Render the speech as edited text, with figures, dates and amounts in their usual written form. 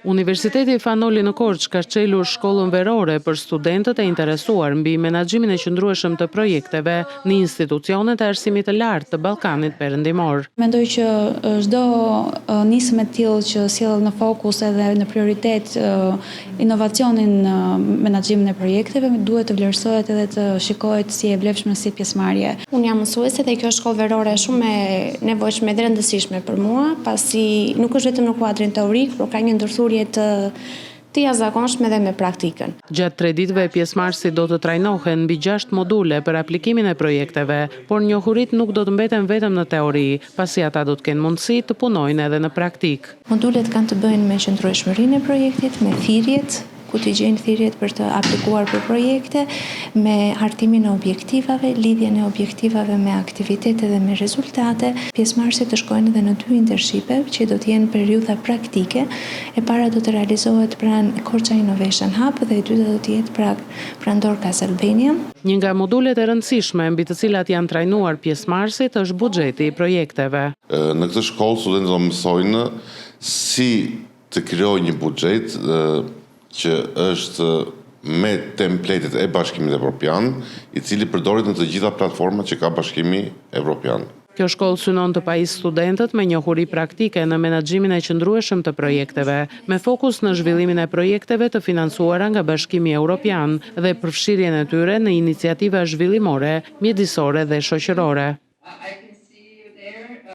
Universiteti Fanoli në Korçë ka çelur shkollën verore për studentët e interesuar mbi menaxhimin e qëndrueshëm të projekteve në institucionet e arsimit të lartë të Ballkanit Perëndimor. Mendoj që çdo nismë e tillë që sjell në fokus edhe në prioritet inovacionin në menaxhimin e projekteve duhet të vlerësohet edhe të shikohet si e vlefshme si pjesëmarrje. Unë jam mësuese dhe kjo shkollë verore shumë e nevojshme dhe rëndësishme për mua, pasi nuk është vetëm në kuadrin teorik, por ka një ndërthurje të jashtëzakonshme dhe me praktikën. Gjatë 3 ditëve pjesëmarrësit do të trajnohen mbi 6 module për aplikimin e projekteve, por njohuritë nuk do të mbeten vetëm në teori, pasi ata do të kenë mundësi të punojnë edhe në praktik. Modulet kanë të bëjnë me qëndrueshmërinë e projektit, me thirrjet, ku t'i gjejnë thirrjet për të aplikuar për projekte, me hartimin e objektivave, lidhjen e objektivave me aktivitete dhe me rezultate. Pjesëmarrësit të shkojnë edhe në 2 intershipe, që do të jenë periudha praktike. E para do të realizohet pranë Korça Innovation Hub dhe e dyta do të jetë pranë Dorcas Albania. Një nga modulet e rëndësishme mbi të cilat janë trajnuar pjesëmarrësit është buxheti i projekteve. Në këtë shkollë studentët do mësojnë si të krijojë një buxhet që është me templatet e Bashkimit Evropian, i cili përdoret në të gjitha platformat që ka Bashkimi Evropian. Kjo shkollë synon të pajisë studentët me njohuri praktike në menaxhimin e qëndrueshëm të projekteve, me fokus në zhvillimin e projekteve të financuara nga Bashkimi Evropian dhe përfshirjen e tyre në iniciativa zhvillimore, mjedisore dhe shoqërore.